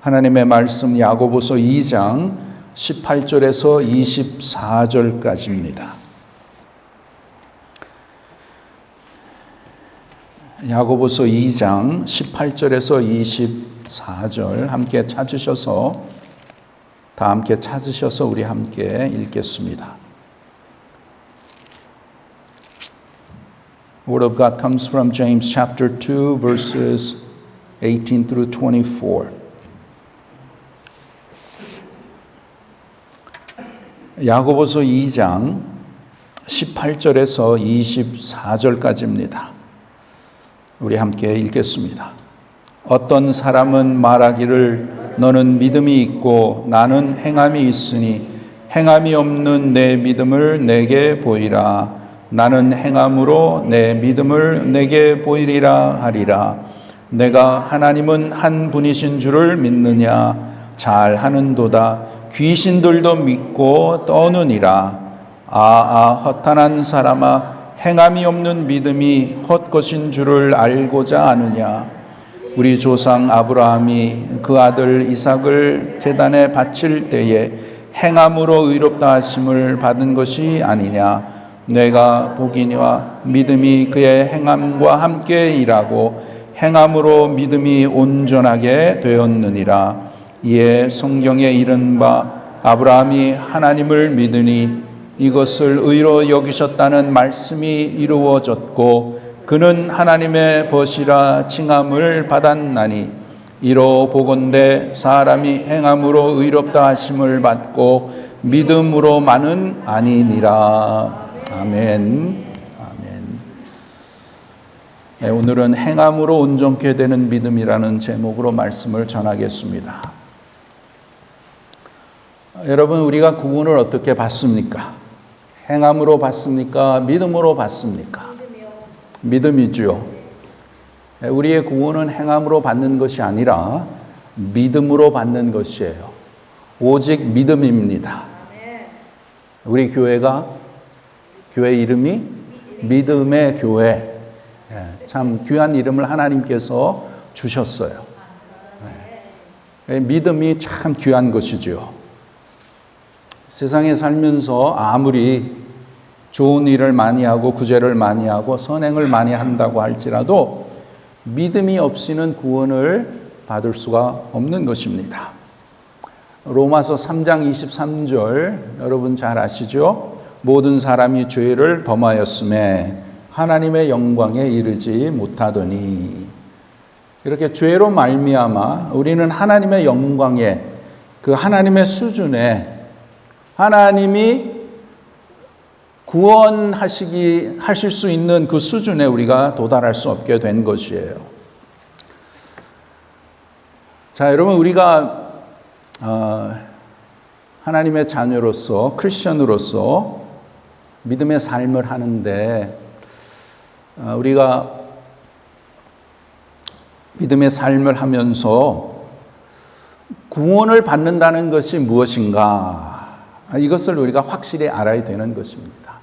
하나님의 말씀 야고보서 2장 18절에서 24절까지입니다. 야고보서 2장 18절에서 24절 함께 찾으셔서 다 함께 찾으셔서 우리 함께 읽겠습니다. The Word of God comes from James chapter 2 verses 18 through 24. 야고보서 2장 18절에서 24절까지입니다. 우리 함께 읽겠습니다. 어떤 사람은 말하기를 너는 믿음이 있고 나는 행함이 있으니 행함이 없는 내 믿음을 내게 보이라. 나는 행함으로 내 믿음을 내게 보이리라 하리라. 내가 하나님은 한 분이신 줄을 믿느냐? 잘 하는도다. 귀신들도 믿고 떠느니라. 허탄한 사람아, 행함이 없는 믿음이 헛것인 줄을 알고자 아느냐? 우리 조상 아브라함이 그 아들 이삭을 제단에 바칠 때에 행함으로 의롭다 하심을 받은 것이 아니냐? 내가 보기니와 믿음이 그의 행함과 함께 일하고 행함으로 믿음이 온전하게 되었느니라. 이에 성경에 이른 바 아브라함이 하나님을 믿으니 이것을 의로 여기셨다는 말씀이 이루어졌고 그는 하나님의 벗이라 칭함을 받았나니 이로 보건대 사람이 행함으로 의롭다 하심을 받고 믿음으로만은 아니니라. 아멘. 네, 오늘은 행함으로 온전케 되는 믿음이라는 제목으로 말씀을 전하겠습니다. 여러분, 우리가 구원을 어떻게 받습니까? 행함으로 받습니까? 믿음으로 받습니까? 믿음이죠. 우리의 구원은 행함으로 받는 것이 아니라 믿음으로 받는 것이에요. 오직 믿음입니다. 우리 교회 이름이 믿음의 교회. 참 귀한 이름을 하나님께서 주셨어요. 믿음이 참 귀한 것이죠. 세상에 살면서 아무리 좋은 일을 많이 하고 구제를 많이 하고 선행을 많이 한다고 할지라도 믿음이 없이는 구원을 받을 수가 없는 것입니다. 로마서 3장 23절 여러분 잘 아시죠? 모든 사람이 죄를 범하였음에 하나님의 영광에 이르지 못하더니, 이렇게 죄로 말미암아 우리는 하나님의 영광에, 그 하나님의 수준에, 하나님이 하실 수 있는 그 수준에 우리가 도달할 수 없게 된 것이에요. 자, 여러분, 우리가 하나님의 자녀로서, 크리스천으로서 믿음의 삶을 하는데, 우리가 믿음의 삶을 하면서 구원을 받는다는 것이 무엇인가, 이것을 우리가 확실히 알아야 되는 것입니다.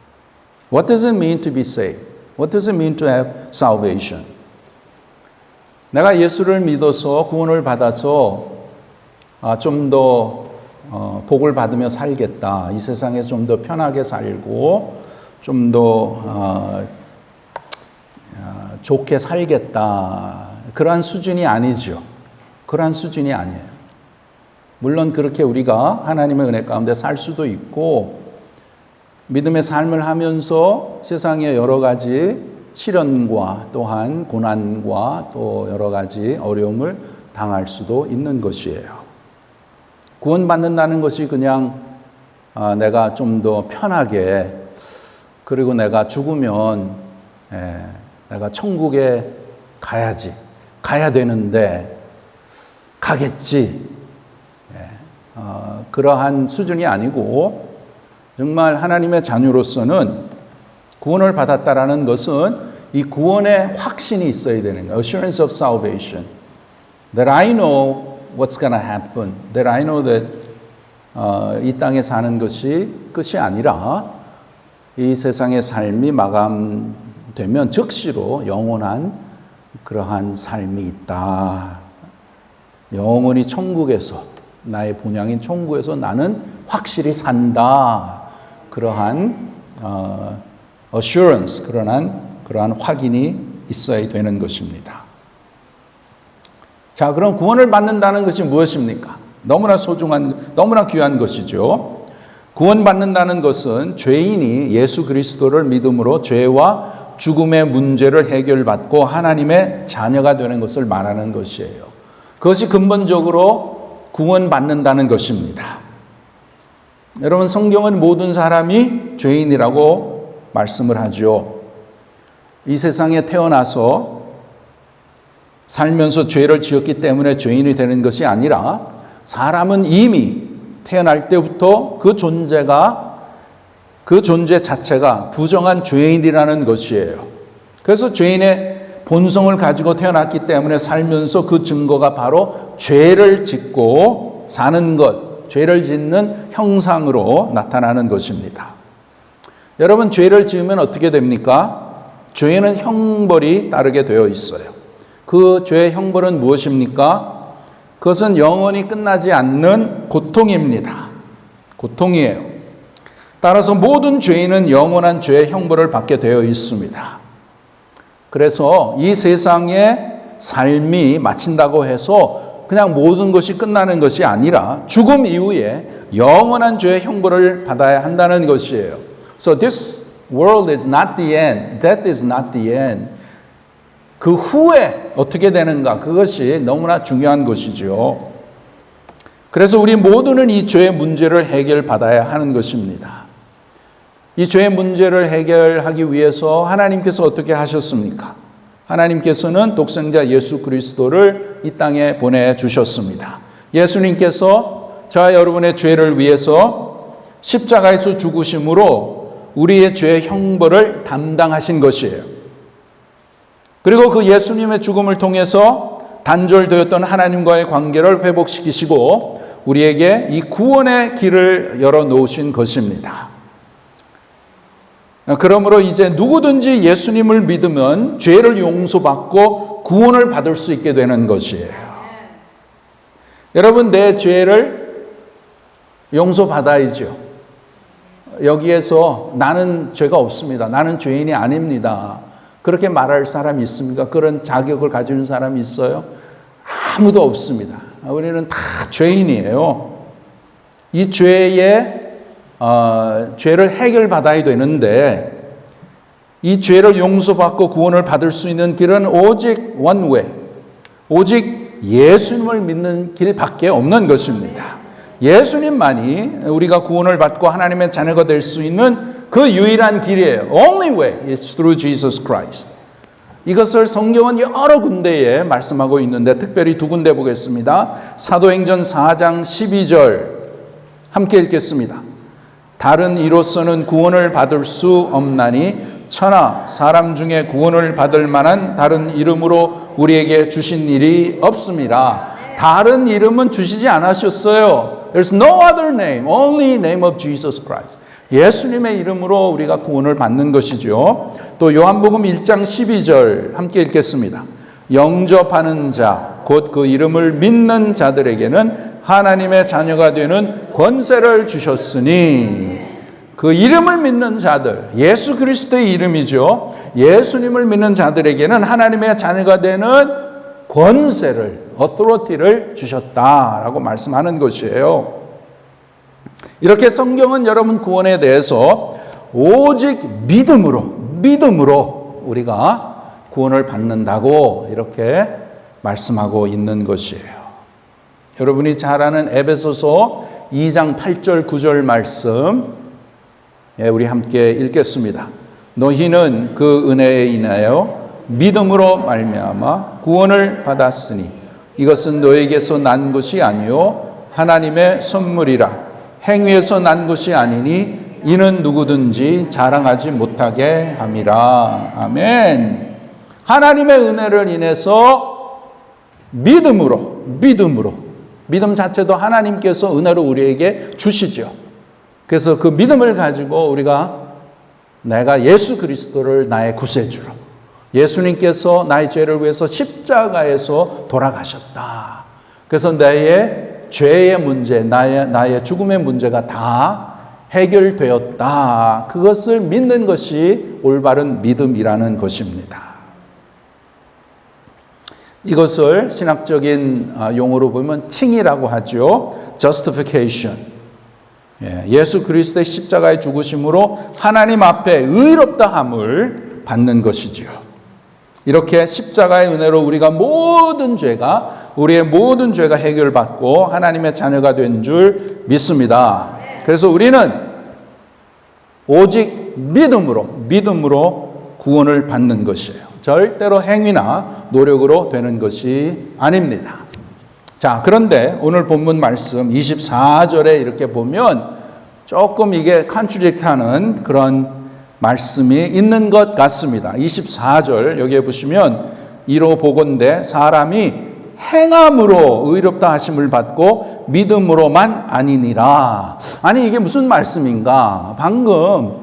What does it mean to be saved? What does it mean to have salvation? 내가 예수를 믿어서 구원을 받아서 좀 더 복을 받으며 살겠다, 이 세상에 좀 더 편하게 살고 좀 더 좋게 살겠다, 그러한 수준이 아니죠. 그러한 수준이 아니에요. 물론 그렇게 우리가 하나님의 은혜 가운데 살 수도 있고, 믿음의 삶을 하면서 세상의 여러 가지 시련과 또한 고난과 또 여러 가지 어려움을 당할 수도 있는 것이에요. 구원받는다는 것이 그냥 내가 좀 더 편하게, 그리고 내가 죽으면 내가 천국에 가야 되는데 가겠지, 그러한 수준이 아니고, 정말 하나님의 자녀로서는 구원을 받았다라는 것은 이 구원의 확신이 있어야 되는 거예요. Assurance of salvation. That I know what's going to happen. That I know that 이 땅에 사는 것이 끝이 아니라 이 세상의 삶이 마감되면 즉시로 영원한 그러한 삶이 있다. 영원히 천국에서, 나의 본향인 천국에서 나는 확실히 산다. 그러한 assurance, 그러한 확인이 있어야 되는 것입니다. 자, 그럼 구원을 받는다는 것이 무엇입니까? 너무나 소중한, 너무나 귀한 것이죠. 구원받는다는 것은 죄인이 예수 그리스도를 믿음으로 죄와 죽음의 문제를 해결받고 하나님의 자녀가 되는 것을 말하는 것이에요. 그것이 근본적으로 구원받는다는 것입니다. 여러분, 성경은 모든 사람이 죄인이라고 말씀을 하죠. 이 세상에 태어나서 살면서 죄를 지었기 때문에 죄인이 되는 것이 아니라, 사람은 이미 태어날 때부터 그 존재 자체가 부정한 죄인이라는 것이에요. 그래서 죄인의 본성을 가지고 태어났기 때문에 살면서 그 증거가 바로 죄를 짓고 사는 것, 죄를 짓는 형상으로 나타나는 것입니다. 여러분, 죄를 지으면 어떻게 됩니까? 죄에는 형벌이 따르게 되어 있어요. 그 죄의 형벌은 무엇입니까? 그것은 영원히 끝나지 않는 고통입니다. 고통이에요. 따라서 모든 죄인은 영원한 죄의 형벌을 받게 되어 있습니다. 그래서 이 세상의 삶이 마친다고 해서 그냥 모든 것이 끝나는 것이 아니라 죽음 이후에 영원한 죄의 형벌을 받아야 한다는 것이에요. So this world is not the end. Death is not the end. 그 후에 어떻게 되는가, 그것이 너무나 중요한 것이죠. 그래서 우리 모두는 이 죄의 문제를 해결받아야 하는 것입니다. 이 죄의 문제를 해결하기 위해서 하나님께서 어떻게 하셨습니까? 하나님께서는 독생자 예수 그리스도를 이 땅에 보내주셨습니다. 예수님께서 저와 여러분의 죄를 위해서 십자가에서 죽으심으로 우리의 죄의 형벌을 담당하신 것이에요. 그리고 그 예수님의 죽음을 통해서 단절되었던 하나님과의 관계를 회복시키시고 우리에게 이 구원의 길을 열어놓으신 것입니다. 그러므로 이제 누구든지 예수님을 믿으면 죄를 용서받고 구원을 받을 수 있게 되는 것이에요. 여러분, 내 죄를 용서받아야죠. 여기에서 나는 죄가 없습니다. 나는 죄인이 아닙니다. 그렇게 말할 사람이 있습니까? 그런 자격을 가지고 있는 사람이 있어요? 아무도 없습니다. 우리는 다 죄인이에요. 이 죄를 해결받아야 되는데 이 죄를 용서받고 구원을 받을 수 있는 길은 오직 one way, 오직 예수님을 믿는 길밖에 없는 것입니다. 예수님만이 우리가 구원을 받고 하나님의 자녀가 될 수 있는 그 유일한 길이에요. Only way is through Jesus Christ. 이것을 성경은 여러 군데에 말씀하고 있는데 특별히 두 군데 보겠습니다. 사도행전 4장 12절 함께 읽겠습니다. 다른 이로서는 구원을 받을 수 없나니 천하 사람 중에 구원을 받을 만한 다른 이름으로 우리에게 주신 일이 없습니다. 다른 이름은 주시지 않으셨어요. There's no other name, only name of Jesus Christ. 예수님의 이름으로 우리가 구원을 받는 것이죠. 또 요한복음 1장 12절 함께 읽겠습니다. 영접하는 자, 곧 그 이름을 믿는 자들에게는 하나님의 자녀가 되는 권세를 주셨으니 그 이름을 믿는 자들, 예수 그리스도의 이름이죠. 예수님을 믿는 자들에게는 하나님의 자녀가 되는 권세를, authority를 주셨다라고 말씀하는 것이에요. 이렇게 성경은 여러분 구원에 대해서 오직 믿음으로 우리가 구원을 받는다고 이렇게 말씀하고 있는 것이에요. 여러분이 잘 아는 에베소서 2장 8절 9절 말씀 우리 함께 읽겠습니다. 너희는 그 은혜에 인하여 믿음으로 말미암아 구원을 받았으니 이것은 너에게서 난 것이 아니요 하나님의 선물이라. 행위에서 난 것이 아니니 이는 누구든지 자랑하지 못하게 함이라. 아멘. 하나님의 은혜를 인해서 믿음 자체도 하나님께서 은혜로 우리에게 주시죠. 그래서 그 믿음을 가지고 우리가 내가 예수 그리스도를 나의 구세주로, 예수님께서 나의 죄를 위해서 십자가에서 돌아가셨다. 그래서 나의 죄의 문제, 나의 죽음의 문제가 다 해결되었다. 그것을 믿는 것이 올바른 믿음이라는 것입니다. 이것을 신학적인 용어로 보면 칭이라고 하죠. justification. 예수 그리스도의 십자가의 죽으심으로 하나님 앞에 의롭다함을 받는 것이지요. 이렇게 십자가의 은혜로 우리의 모든 죄가 해결받고 하나님의 자녀가 된 줄 믿습니다. 그래서 우리는 오직 믿음으로 구원을 받는 것이에요. 절대로 행위나 노력으로 되는 것이 아닙니다. 자, 그런데 오늘 본문 말씀 24절에 이렇게 보면 조금 이게 컨트릭트하는 그런 말씀이 있는 것 같습니다. 24절 여기에 보시면 이로 보건대 사람이 행함으로 의롭다 하심을 받고 믿음으로만 아니니라. 아니 이게 무슨 말씀인가? 방금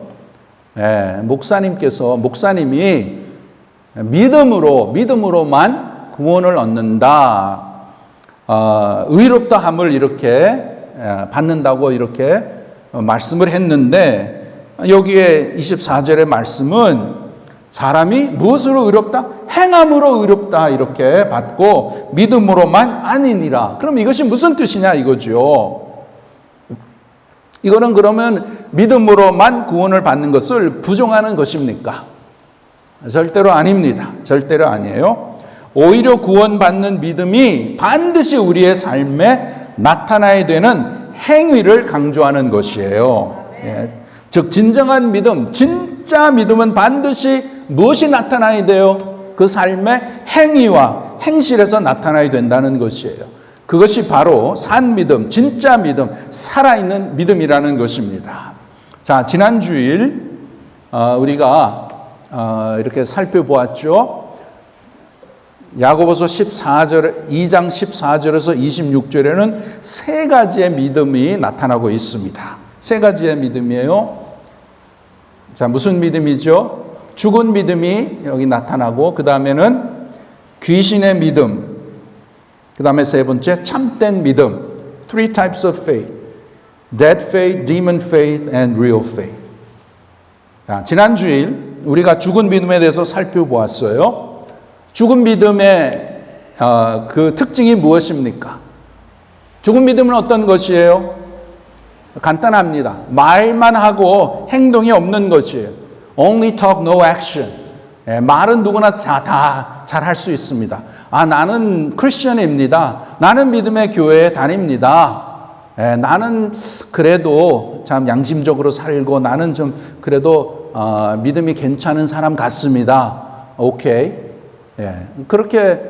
목사님이 믿음으로만 구원을 얻는다. 의롭다함을 이렇게 받는다고 이렇게 말씀을 했는데 여기에 24절의 말씀은 사람이 무엇으로 의롭다? 행함으로 의롭다 이렇게 받고 믿음으로만 아니니라. 그럼 이것이 무슨 뜻이냐 이거죠. 이거는 그러면 믿음으로만 구원을 받는 것을 부정하는 것입니까? 절대로 아닙니다. 절대로 아니에요. 오히려 구원받는 믿음이 반드시 우리의 삶에 나타나야 되는 행위를 강조하는 것이에요. 즉 진정한 믿음, 진짜 믿음은 반드시 무엇이 나타나야 돼요? 그 삶의 행위와 행실에서 나타나야 된다는 것이에요. 그것이 바로 산 믿음, 진짜 믿음, 살아있는 믿음이라는 것입니다. 자, 지난 주일 우리가 이렇게 살펴보았죠. 야고보서 2장 14절에서 26절에는 세 가지의 믿음이 나타나고 있습니다. 세 가지의 믿음이에요. 자, 무슨 믿음이죠? 죽은 믿음이 여기 나타나고 그 다음에는 귀신의 믿음, 그 다음에 세 번째 참된 믿음. Three types of faith. Dead faith, demon faith, and real faith. 자, 지난 주일 우리가 죽은 믿음에 대해서 살펴보았어요. 죽은 믿음의 그 특징이 무엇입니까? 죽은 믿음은 어떤 것이에요? 간단합니다. 말만 하고 행동이 없는 것이에요. Only talk, no action. 말은 누구나 다 잘할 수 있습니다. 나는 크리스천입니다. 나는 믿음의 교회에 다닙니다. 나는 그래도 참 양심적으로 살고 나는 좀 그래도 믿음이 괜찮은 사람 같습니다. 오케이. 그렇게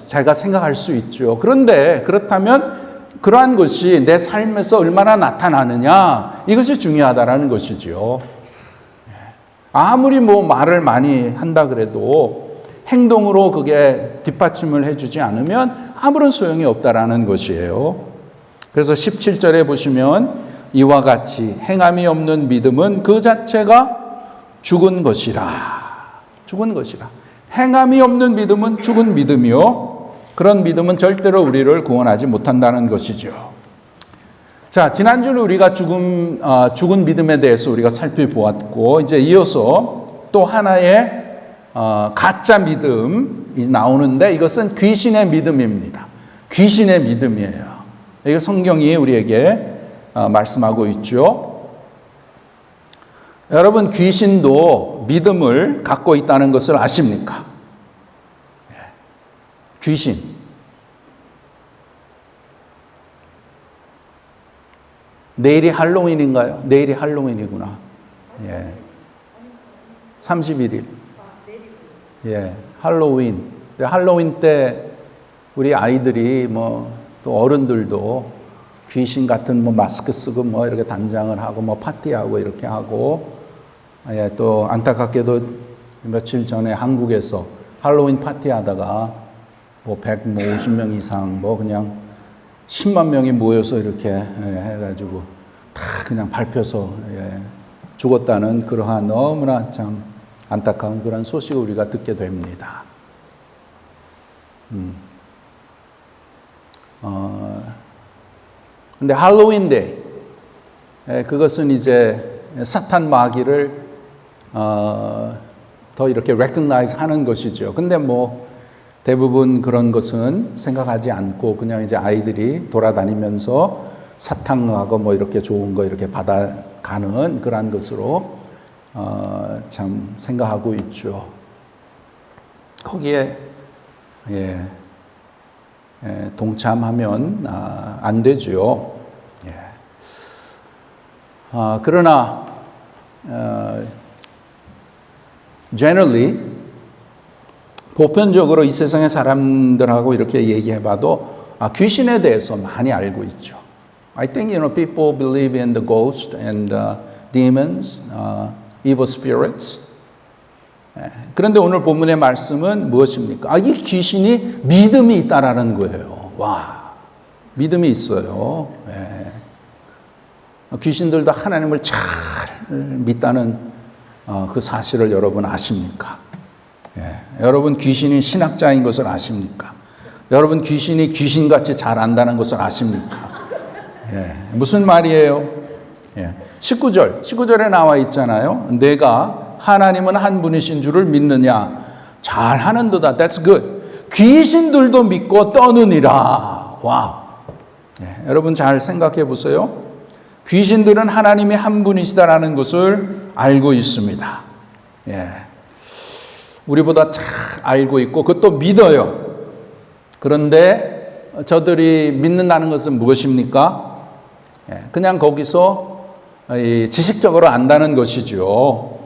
제가 생각할 수 있죠. 그런데 그렇다면 그러한 것이 내 삶에서 얼마나 나타나느냐, 이것이 중요하다라는 것이죠. 아무리 말을 많이 한다 그래도 행동으로 그게 뒷받침을 해주지 않으면 아무런 소용이 없다라는 것이에요. 그래서 17절에 보시면 이와 같이 행함이 없는 믿음은 그 자체가 죽은 것이라. 죽은 것이라. 행함이 없는 믿음은 죽은 믿음이요. 그런 믿음은 절대로 우리를 구원하지 못한다는 것이죠. 자, 지난주는 우리가 죽은 믿음에 대해서 우리가 살펴보았고, 이제 이어서 또 하나의 가짜 믿음이 나오는데 이것은 귀신의 믿음입니다. 귀신의 믿음이에요. 이거 성경이 우리에게 말씀하고 있죠. 여러분, 귀신도 믿음을 갖고 있다는 것을 아십니까? 귀신. 내일이 할로윈인가요? 내일이 할로윈이구나. 31일. 할로윈. 할로윈 때 우리 아이들이 또 어른들도 귀신 같은 마스크 쓰고 이렇게 단장을 하고 파티하고 이렇게 하고, 또 안타깝게도 며칠 전에 한국에서 할로윈 파티하다가 150명 이상 그냥 10만 명이 모여서 이렇게 해가지고 다 그냥 밟혀서 죽었다는 그러한 너무나 참 안타까운 그런 소식을 우리가 듣게 됩니다. 근데 할로윈 데이, 그것은 이제 사탄 마귀를 더 이렇게 recognize 하는 것이죠. 근데 대부분 그런 것은 생각하지 않고 그냥 이제 아이들이 돌아다니면서 사탕하고 이렇게 좋은 거 이렇게 받아가는 그러한 것으로 참 생각하고 있죠. 거기에 동참하면 안 되죠. 그러나 generally 보편적으로 이 세상의 사람들하고 이렇게 얘기해봐도 귀신에 대해서 많이 알고 있죠. I think people believe in the ghost and demons, evil spirits. 그런데 오늘 본문의 말씀은 무엇입니까? 이 귀신이 믿음이 있다라는 거예요. 와, 믿음이 있어요. 귀신들도 하나님을 잘 믿다는 그 사실을 여러분 아십니까? 여러분 귀신이 신학자인 것을 아십니까? 여러분 귀신이 귀신같이 잘 안다는 것을 아십니까? 무슨 말이에요? 19절에 나와 있잖아요. 내가 하나님은 한 분이신 줄을 믿느냐? 잘 하는도다. That's good. 귀신들도 믿고 떠느니라. 와우. 여러분 잘 생각해 보세요. 귀신들은 하나님이 한 분이시다라는 것을 알고 있습니다. 우리보다 잘 알고 있고 그것도 믿어요. 그런데 저들이 믿는다는 것은 무엇입니까? 그냥 거기서 지식적으로 안다는 것이죠.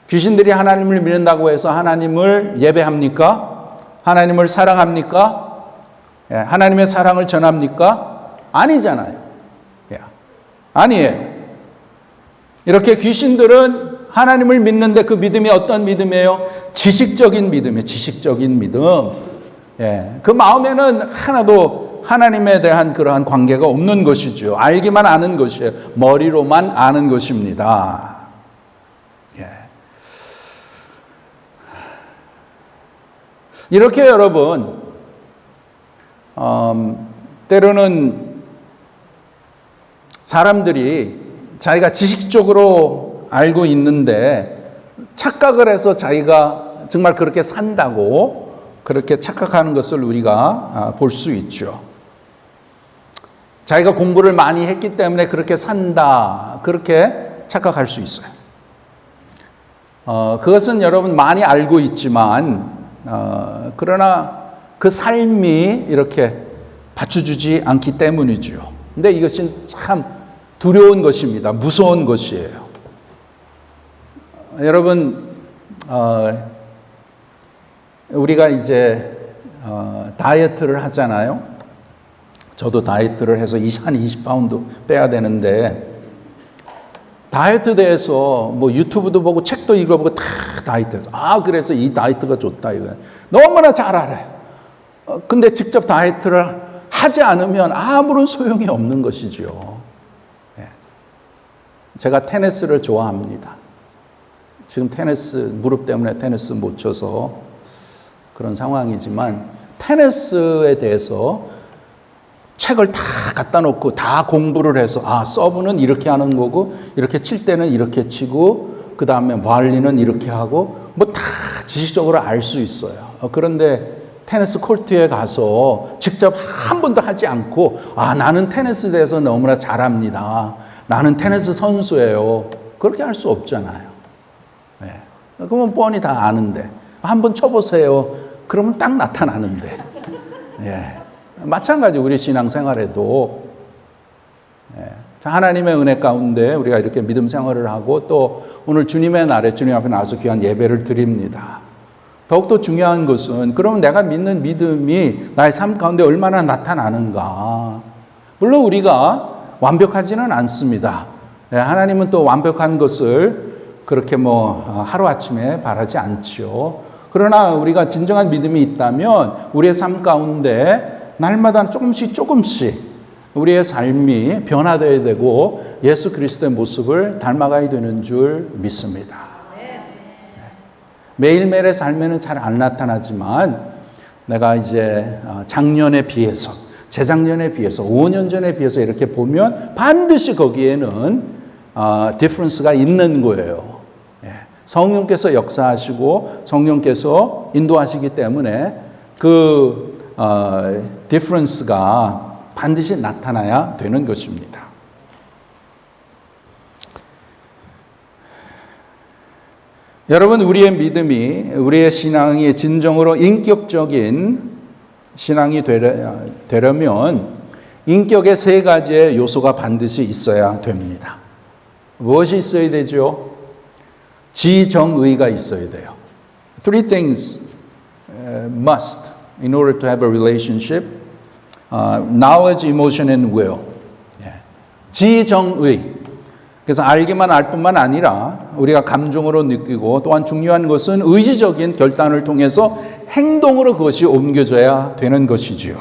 귀신들이 하나님을 믿는다고 해서 하나님을 예배합니까? 하나님을 사랑합니까? 하나님의 사랑을 전합니까? 아니잖아요. 아니에요. 이렇게 귀신들은 하나님을 믿는데 그 믿음이 어떤 믿음이에요? 지식적인 믿음이에요. 지식적인 믿음. 그 마음에는 하나도 하나님에 대한 그러한 관계가 없는 것이죠. 알기만 아는 것이에요. 머리로만 아는 것입니다. 이렇게 여러분, 때로는 사람들이 자기가 지식적으로 알고 있는데 착각을 해서 자기가 정말 그렇게 산다고 그렇게 착각하는 것을 우리가 볼 수 있죠. 자기가 공부를 많이 했기 때문에 그렇게 산다. 그렇게 착각할 수 있어요. 그것은 여러분 많이 알고 있지만, 그러나 그 삶이 이렇게 받쳐주지 않기 때문이죠. 근데 이것은 참 두려운 것입니다. 무서운 것이에요. 여러분, 우리가 이제 다이어트를 하잖아요. 저도 다이어트를 해서 한 20파운드 빼야 되는데, 다이어트에 대해서 뭐 유튜브도 보고 책도 읽어보고 다 다이어트해서 그래서 이 다이어트가 좋다 이거 너무나 잘 알아요. 근데 직접 다이어트를 하지 않으면 아무런 소용이 없는 것이죠. 제가 테니스를 좋아합니다. 지금 무릎 때문에 테니스 못 쳐서 그런 상황이지만, 테니스에 대해서 책을 다 갖다 놓고 다 공부를 해서 서브는 이렇게 하는 거고 이렇게 칠 때는 이렇게 치고 그 다음에 발리는 이렇게 하고 뭐 다 지식적으로 알 수 있어요. 그런데 테니스 코트에 가서 직접 한 번도 하지 않고 나는 테니스에 대해서 너무나 잘합니다. 나는 테니스 선수예요. 그렇게 할 수 없잖아요. 네. 그러면 뻔히 다 아는데 한번 쳐보세요. 그러면 딱 나타나는데. 예. 마찬가지 우리 신앙생활에도 하나님의 은혜 가운데 우리가 이렇게 믿음 생활을 하고 또 오늘 주님의 날에 주님 앞에 나와서 귀한 예배를 드립니다. 더욱더 중요한 것은 그러면 내가 믿는 믿음이 나의 삶 가운데 얼마나 나타나는가. 물론 우리가 완벽하지는 않습니다. 하나님은 또 완벽한 것을 그렇게 하루아침에 바라지 않죠. 그러나 우리가 진정한 믿음이 있다면 우리의 삶 가운데 날마다 조금씩 우리의 삶이 변화되어야 되고 예수 그리스도의 모습을 닮아가야 되는 줄 믿습니다. 매일매일의 삶에는 잘 안 나타나지만 내가 이제 작년에 비해서, 재작년에 비해서, 5년 전에 비해서 이렇게 보면 반드시 거기에는 디퍼런스가 있는 거예요. 성령께서 역사하시고 성령께서 인도하시기 때문에 그 디퍼런스가 반드시 나타나야 되는 것입니다. 여러분, 우리의 믿음이, 우리의 신앙이 진정으로 인격적인 신앙이 되려면 인격의 3가지의 요소가 반드시 있어야 됩니다. 무엇이 있어야 되죠? 지정의가 있어야 돼요. Three things must in order to have a relationship. Knowledge, emotion, and will. 지정의. 그래서 알기만 알 뿐만 아니라 우리가 감정으로 느끼고 또한 중요한 것은 의지적인 결단을 통해서 행동으로 그것이 옮겨져야 되는 것이지요.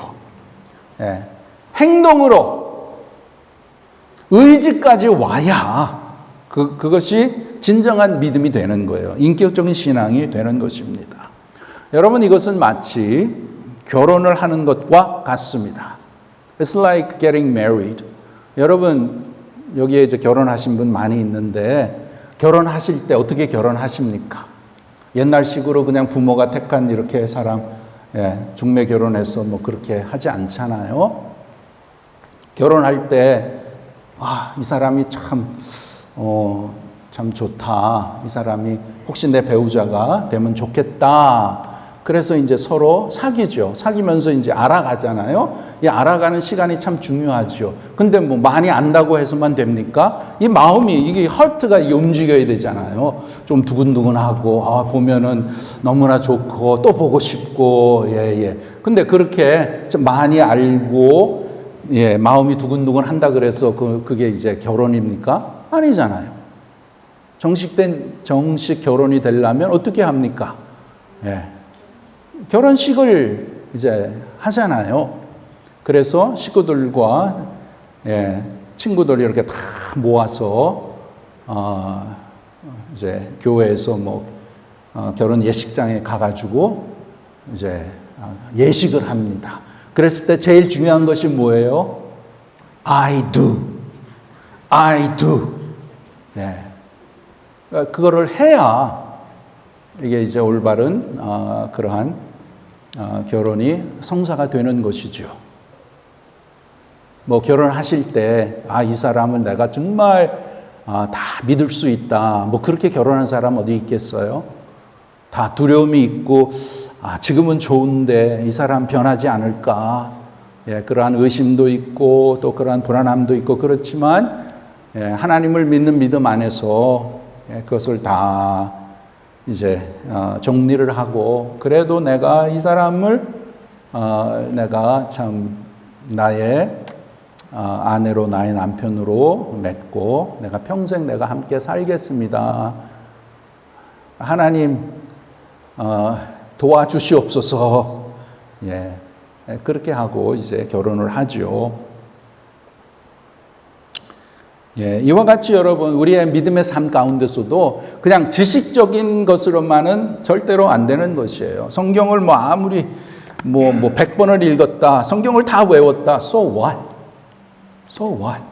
행동으로 의지까지 와야 그것이 진정한 믿음이 되는 거예요. 인격적인 신앙이 되는 것입니다. 여러분, 이것은 마치 결혼을 하는 것과 같습니다. It's like getting married. 여러분, 여기에 이제 결혼하신 분 많이 있는데 결혼하실 때 어떻게 결혼하십니까? 옛날식으로 그냥 부모가 택한 이렇게 사람 중매 결혼해서 그렇게 하지 않잖아요. 결혼할 때 이 사람이 참 좋다. 이 사람이 혹시 내 배우자가 되면 좋겠다. 그래서 이제 서로 사귀죠. 사귀면서 이제 알아가잖아요. 이 알아가는 시간이 참 중요하죠. 근데 많이 안다고 해서만 됩니까? 이 마음이, 이게 하트가 움직여야 되잖아요. 좀 두근두근하고, 보면은 너무나 좋고, 또 보고 싶고, 근데 그렇게 좀 많이 알고, 마음이 두근두근 한다 그래서 그게 이제 결혼입니까? 아니잖아요. 정식 결혼이 되려면 어떻게 합니까? 결혼식을 이제 하잖아요. 그래서 식구들과 친구들 이렇게 다 모아서 이제 교회에서 결혼 예식장에 가가지고 이제 예식을 합니다. 그랬을 때 제일 중요한 것이 뭐예요? I do. 그거를 해야 이게 이제 올바른 결혼이 성사가 되는 것이죠. 뭐 결혼하실 때 이 사람은 내가 정말 다 믿을 수 있다. 뭐 그렇게 결혼한 사람 어디 있겠어요? 다 두려움이 있고 지금은 좋은데 이 사람 변하지 않을까? 그러한 의심도 있고 또 그러한 불안함도 있고 그렇지만 하나님을 믿는 믿음 안에서 그것을 다 이제 정리를 하고 그래도 내가 이 사람을 내가 참 나의 아내로 나의 남편으로 맺고 내가 평생 내가 함께 살겠습니다. 하나님 도와주시옵소서. 그렇게 하고 이제 결혼을 하죠. 이와 같이 여러분 우리의 믿음의 삶 가운데서도 그냥 지식적인 것으로만은 절대로 안 되는 것이에요. 성경을 뭐 아무리 100번을 읽었다. 성경을 다 외웠다. So what? So what?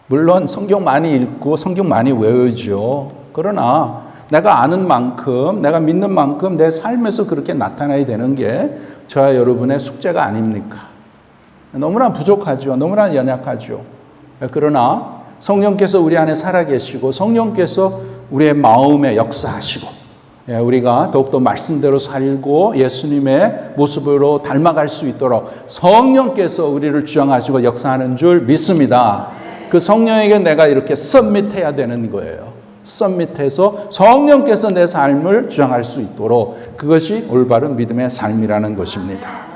물론 성경 많이 읽고 성경 많이 외우죠. 그러나 내가 아는 만큼, 내가 믿는 만큼 내 삶에서 그렇게 나타나야 되는 게 저와 여러분의 숙제가 아닙니까? 너무나 부족하죠. 너무나 연약하죠. 그러나 성령께서 우리 안에 살아계시고 성령께서 우리의 마음에 역사하시고 우리가 더욱더 말씀대로 살고 예수님의 모습으로 닮아갈 수 있도록 성령께서 우리를 주장하시고 역사하는 줄 믿습니다. 그 성령에게 내가 이렇게 서밋해야 되는 거예요. 서밋해서 성령께서 내 삶을 주장할 수 있도록 그것이 올바른 믿음의 삶이라는 것입니다.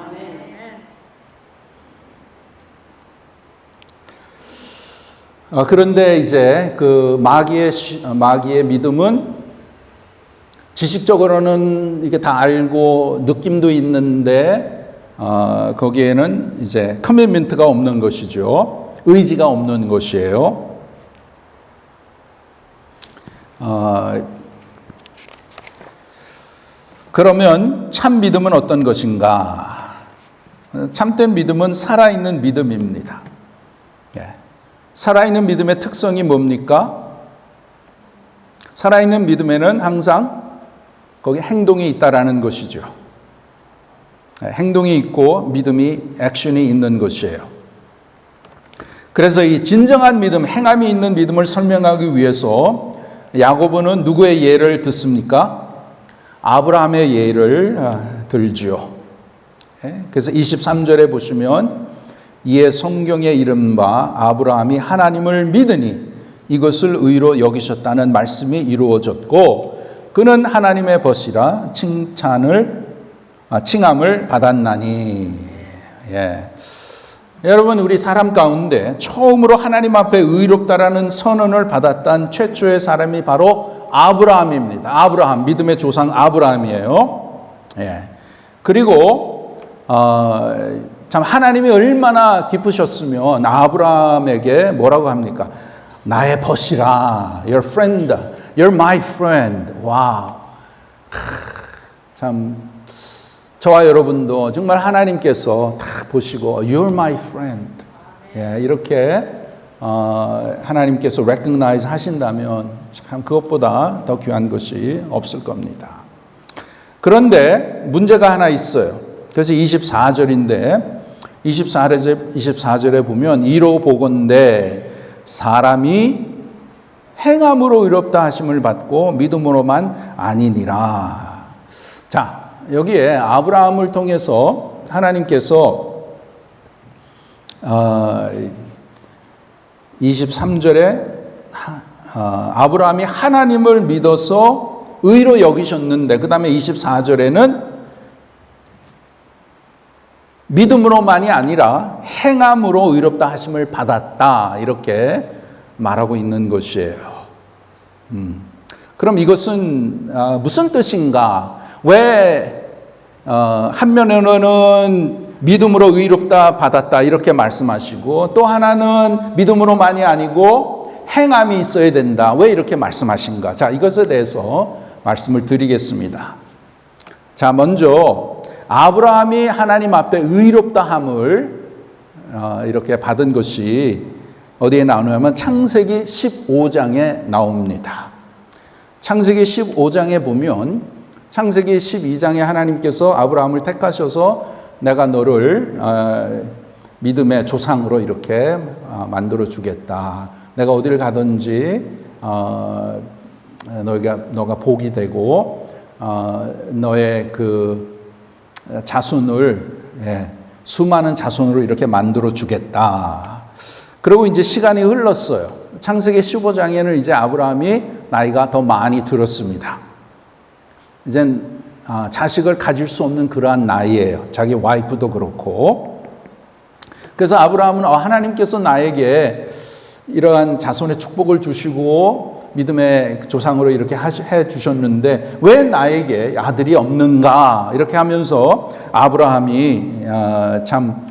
그런데 이제 그 마귀의 믿음은 지식적으로는 이게 다 알고 느낌도 있는데 거기에는 이제 커미트먼트가 없는 것이죠. 의지가 없는 것이에요. 그러면 참 믿음은 어떤 것인가? 참된 믿음은 살아있는 믿음입니다. 살아있는 믿음의 특성이 뭡니까? 살아있는 믿음에는 항상 거기 행동이 있다라는 것이죠. 행동이 있고 믿음이 액션이 있는 것이에요. 그래서 이 진정한 믿음, 행함이 있는 믿음을 설명하기 위해서 야고보는 누구의 예를 듣습니까? 아브라함의 예를 들죠. 그래서 23절에 보시면 이에 성경에 이른 바 아브라함이 하나님을 믿으니 이것을 의로 여기셨다는 말씀이 이루어졌고 그는 하나님의 벗이라 칭함을 받았나니. 여러분 우리 사람 가운데 처음으로 하나님 앞에 의롭다라는 선언을 받았던 최초의 사람이 바로 아브라함입니다. 아브라함, 믿음의 조상 아브라함이에요. 그리고 참 하나님이 얼마나 기쁘셨으면 아브라함에게 뭐라고 합니까? 나의 벗이라, your friend, you're my friend. 와우. 참 저와 여러분도 정말 하나님께서 딱 보시고 you're my friend. 이렇게 하나님께서 recognize 하신다면 참 그것보다 더 귀한 것이 없을 겁니다. 그런데 문제가 하나 있어요. 그래서 24절인데 24절에 보면 이로 보건대 사람이 행함으로 의롭다 하심을 받고 믿음으로만 아니니라. 자, 여기에 아브라함을 통해서 하나님께서 23절에 아브라함이 하나님을 믿어서 의로 여기셨는데 그 다음에 24절에는 믿음으로만이 아니라 행함으로 의롭다 하심을 받았다 이렇게 말하고 있는 것이에요. 그럼 이것은 무슨 뜻인가? 왜 한 면에는 믿음으로 의롭다 받았다 이렇게 말씀하시고 또 하나는 믿음으로만이 아니고 행함이 있어야 된다. 왜 이렇게 말씀하신가? 자, 이것에 대해서 말씀을 드리겠습니다. 자, 먼저 아브라함이 하나님 앞에 의롭다함을 이렇게 받은 것이 어디에 나오냐면 창세기 15장에 나옵니다. 창세기 15장에 보면 창세기 12장에 하나님께서 아브라함을 택하셔서 내가 너를 믿음의 조상으로 이렇게 만들어 주겠다. 내가 어디를 가든지 너가 복이 되고 너의 그 자손을 수많은 자손으로 이렇게 만들어 주겠다. 그리고 이제 시간이 흘렀어요. 창세기 15장에는 이제 아브라함이 나이가 더 많이 들었습니다. 이젠 자식을 가질 수 없는 그러한 나이예요. 자기 와이프도 그렇고. 그래서 아브라함은 하나님께서 나에게 이러한 자손의 축복을 주시고 믿음의 조상으로 이렇게 해 주셨는데 왜 나에게 아들이 없는가 이렇게 하면서 아브라함이 참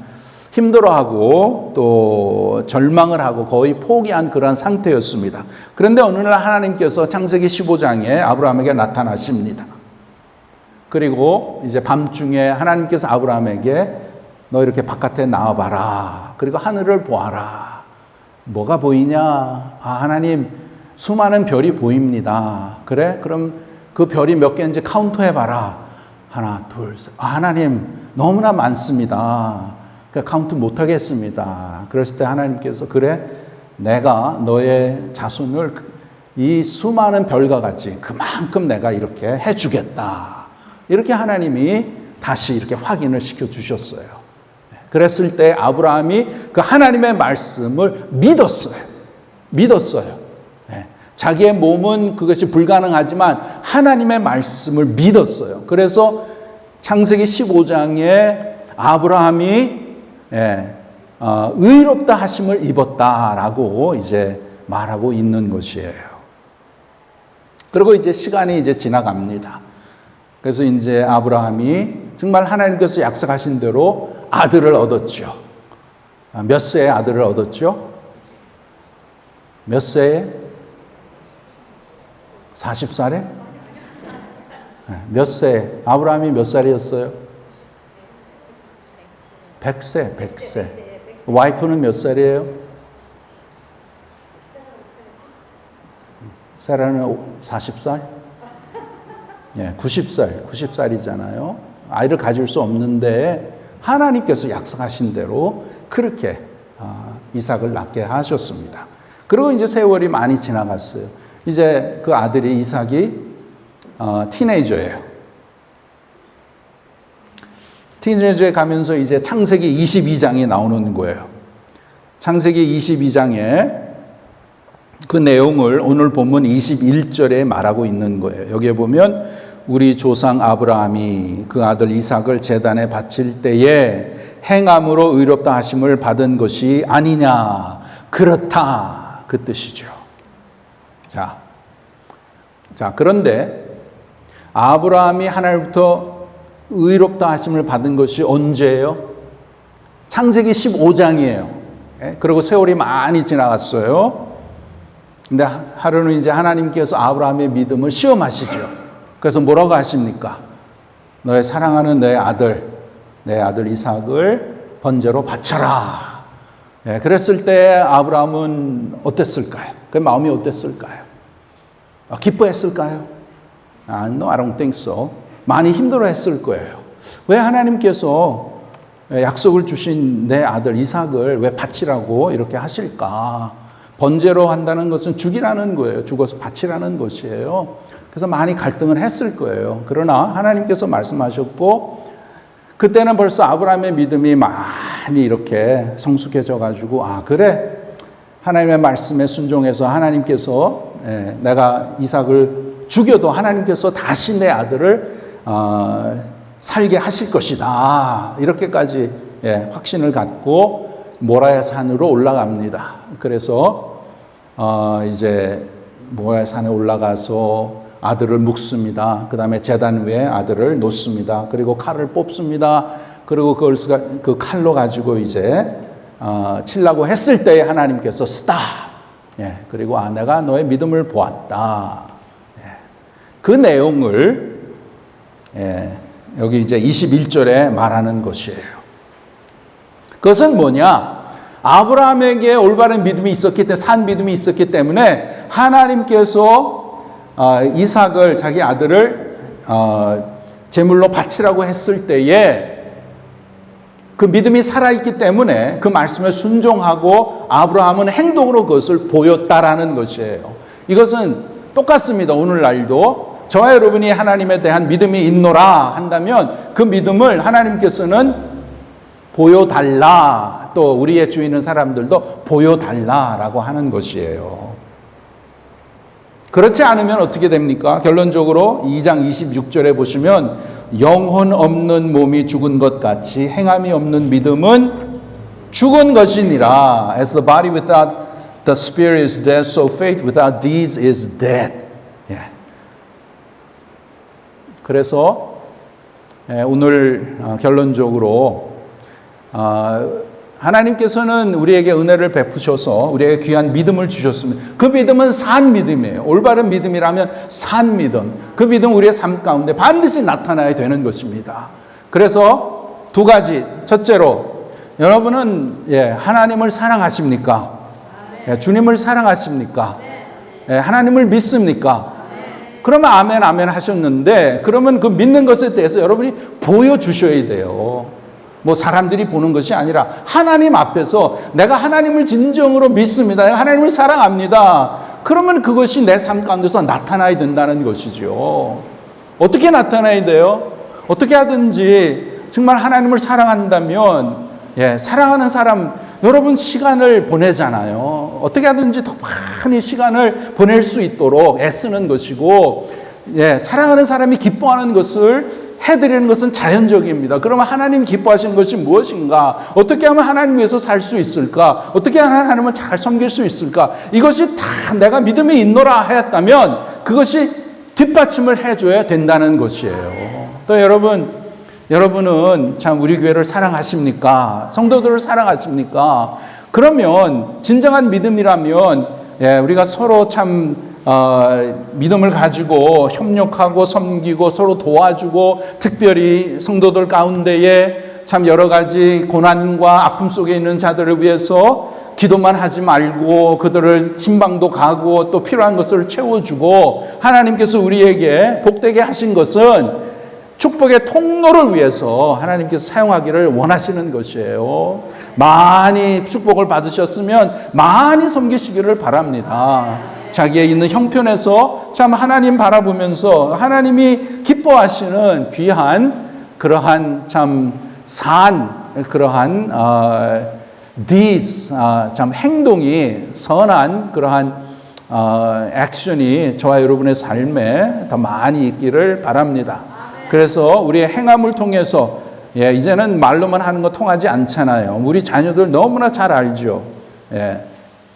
힘들어하고 또 절망을 하고 거의 포기한 그런 상태였습니다. 그런데 어느 날 하나님께서 창세기 15장에 아브라함에게 나타나십니다. 그리고 이제 밤중에 하나님께서 아브라함에게 너 이렇게 바깥에 나와봐라. 그리고 하늘을 보아라. 뭐가 보이냐? 하나님 수많은 별이 보입니다. 그래? 그럼 그 별이 몇 개인지 카운트해봐라. 하나, 둘, 셋. 하나님 너무나 많습니다. 카운트 못하겠습니다. 그랬을 때 하나님께서 그래? 내가 너의 자손을 이 수많은 별과 같이 그만큼 내가 이렇게 해주겠다. 이렇게 하나님이 다시 이렇게 확인을 시켜주셨어요. 그랬을 때 아브라함이 그 하나님의 말씀을 믿었어요. 자기의 몸은 그것이 불가능하지만 하나님의 말씀을 믿었어요. 그래서 창세기 15장에 아브라함이 의롭다 하심을 입었다라고 이제 말하고 있는 것이에요. 그리고 이제 시간이 이제 지나갑니다. 그래서 이제 아브라함이 정말 하나님께서 약속하신 대로 아들을 얻었죠. 몇 세에 아들을 얻었죠? 몇 세에? 40살에? 몇 세에? 아브라함이 몇 살이었어요? 100세. 와이프는 몇 살이에요? 사라는 40살? 90살이잖아요. 아이를 가질 수 없는데 하나님께서 약속하신 대로 그렇게 이삭을 낳게 하셨습니다. 그리고 이제 세월이 많이 지나갔어요. 이제 그 아들이 이삭이 티네이저예요. 티네이저에 가면서 이제 창세기 22장이 나오는 거예요. 창세기 22장에 그 내용을 오늘 본문 21절에 말하고 있는 거예요. 여기에 보면 우리 조상 아브라함이 그 아들 이삭을 제단에 바칠 때에 행함으로 의롭다 하심을 받은 것이 아니냐. 그렇다. 그 뜻이죠. 자, 그런데 아브라함이 하나님부터 의롭다 하심을 받은 것이 언제예요? 창세기 15장이에요. 그리고 세월이 많이 지나갔어요. 근데 하루는 이제 하나님께서 아브라함의 믿음을 시험하시죠. 그래서 뭐라고 하십니까? 너의 사랑하는 내 아들 이삭을 번제로 바쳐라. 그랬을 때 아브라함은 어땠을까요? 그 마음이 어땠을까요? 기뻐했을까요? No, I don't think so. 많이 힘들어했을 거예요. 왜 하나님께서 약속을 주신 내 아들 이삭을 왜 바치라고 이렇게 하실까? 번제로 한다는 것은 죽이라는 거예요. 죽어서 바치라는 것이에요. 그래서 많이 갈등을 했을 거예요. 그러나 하나님께서 말씀하셨고 그때는 벌써 아브라함의 믿음이 많이 이렇게 성숙해져 가지고 그래 하나님의 말씀에 순종해서 하나님께서 내가 이삭을 죽여도 하나님께서 다시 내 아들을 살게 하실 것이다. 이렇게까지 확신을 갖고 모라야 산으로 올라갑니다. 그래서 이제 모라야 산에 올라가서 아들을 묵습니다. 그 다음에 제단 위에 아들을 놓습니다. 그리고 칼을 뽑습니다. 그리고 그 칼로 가지고 이제 치려고 했을 때에 하나님께서 스탑. 그리고 내가 너의 믿음을 보았다. 그 내용을 여기 이제 21절에 말하는 것이에요. 그것은 뭐냐? 아브라함에게 올바른 믿음이 있었기 때문에, 산 믿음이 있었기 때문에 하나님께서 이삭을, 자기 아들을 제물로 바치라고 했을 때에 그 믿음이 살아있기 때문에 그 말씀에 순종하고 아브라함은 행동으로 그것을 보였다라는 것이에요. 이것은 똑같습니다. 오늘날도 저와 여러분이 하나님에 대한 믿음이 있노라 한다면 그 믿음을 하나님께서는 보여달라, 또 우리의 주위에 있는 사람들도 보여달라라고 하는 것이에요. 그렇지 않으면 어떻게 됩니까? 결론적으로 2장 26절에 보시면 영혼 없는 몸이 죽은 것 같이 행함이 없는 믿음은 죽은 것이니라. As the body without the spirit is dead, so faith without deeds is dead. 예. 그래서 오늘 결론적으로 하나님께서는 우리에게 은혜를 베푸셔서 우리에게 귀한 믿음을 주셨습니다. 그 믿음은 산 믿음이에요. 올바른 믿음이라면 산 믿음. 그 믿음 우리의 삶 가운데 반드시 나타나야 되는 것입니다. 그래서 두 가지. 첫째로 여러분은 하나님을 사랑하십니까? 주님을 사랑하십니까? 하나님을 믿습니까? 그러면 아멘 아멘 하셨는데, 그러면 그 믿는 것에 대해서 여러분이 보여주셔야 돼요. 뭐 사람들이 보는 것이 아니라 하나님 앞에서 내가 하나님을 진정으로 믿습니다. 내가 하나님을 사랑합니다. 그러면 그것이 내 삶 가운데서 나타나야 된다는 것이죠. 어떻게 나타나야 돼요? 어떻게 하든지 정말 하나님을 사랑한다면, 사랑하는 사람, 여러분 시간을 보내잖아요. 어떻게 하든지 더 많이 시간을 보낼 수 있도록 애쓰는 것이고, 사랑하는 사람이 기뻐하는 것을 해드리는 것은 자연적입니다. 그러면 하나님 기뻐하시는 것이 무엇인가? 어떻게 하면 하나님 위해서 살 수 있을까? 어떻게 하면 하나님을 잘 섬길 수 있을까? 이것이 다 내가 믿음이 있노라 하였다면 그것이 뒷받침을 해줘야 된다는 것이에요. 또 여러분은 참 우리 교회를 사랑하십니까? 성도들을 사랑하십니까? 그러면 진정한 믿음이라면 우리가 서로 참 믿음을 가지고 협력하고 섬기고 서로 도와주고, 특별히 성도들 가운데에 참 여러 가지 고난과 아픔 속에 있는 자들을 위해서 기도만 하지 말고 그들을 침방도 가고 또 필요한 것을 채워주고, 하나님께서 우리에게 복되게 하신 것은 축복의 통로를 위해서 하나님께서 사용하기를 원하시는 것이에요. 많이 축복을 받으셨으면 많이 섬기시기를 바랍니다. 자기의 있는 형편에서 참 하나님 바라보면서 하나님이 기뻐하시는 귀한 그러한 참 그러한 deeds, 참 행동이, 선한 그러한 액션이 저와 여러분의 삶에 더 많이 있기를 바랍니다. 그래서 우리의 행함을 통해서 이제는 말로만 하는 거 통하지 않잖아요. 우리 자녀들 너무나 잘 알죠.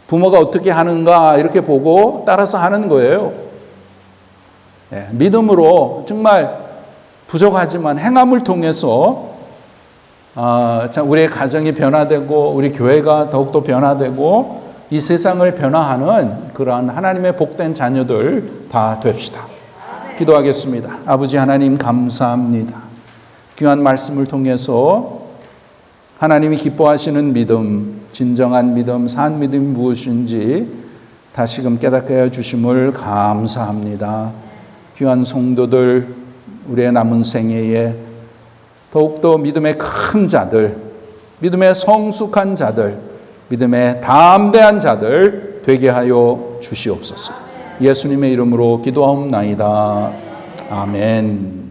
부모가 어떻게 하는가 이렇게 보고 따라서 하는 거예요. 믿음으로 정말 부족하지만 행함을 통해서 우리의 가정이 변화되고 우리 교회가 더욱더 변화되고 이 세상을 변화하는 그러한 하나님의 복된 자녀들 다 됩시다. 기도하겠습니다. 아버지 하나님 감사합니다. 귀한 말씀을 통해서 하나님이 기뻐하시는 믿음, 진정한 믿음, 산 믿음이 무엇인지 다시금 깨닫게 해주심을 감사합니다. 귀한 성도들, 우리의 남은 생애에 더욱더 믿음의 큰 자들, 믿음의 성숙한 자들, 믿음의 담대한 자들 되게 하여 주시옵소서. 예수님의 이름으로 기도하옵나이다. 아멘.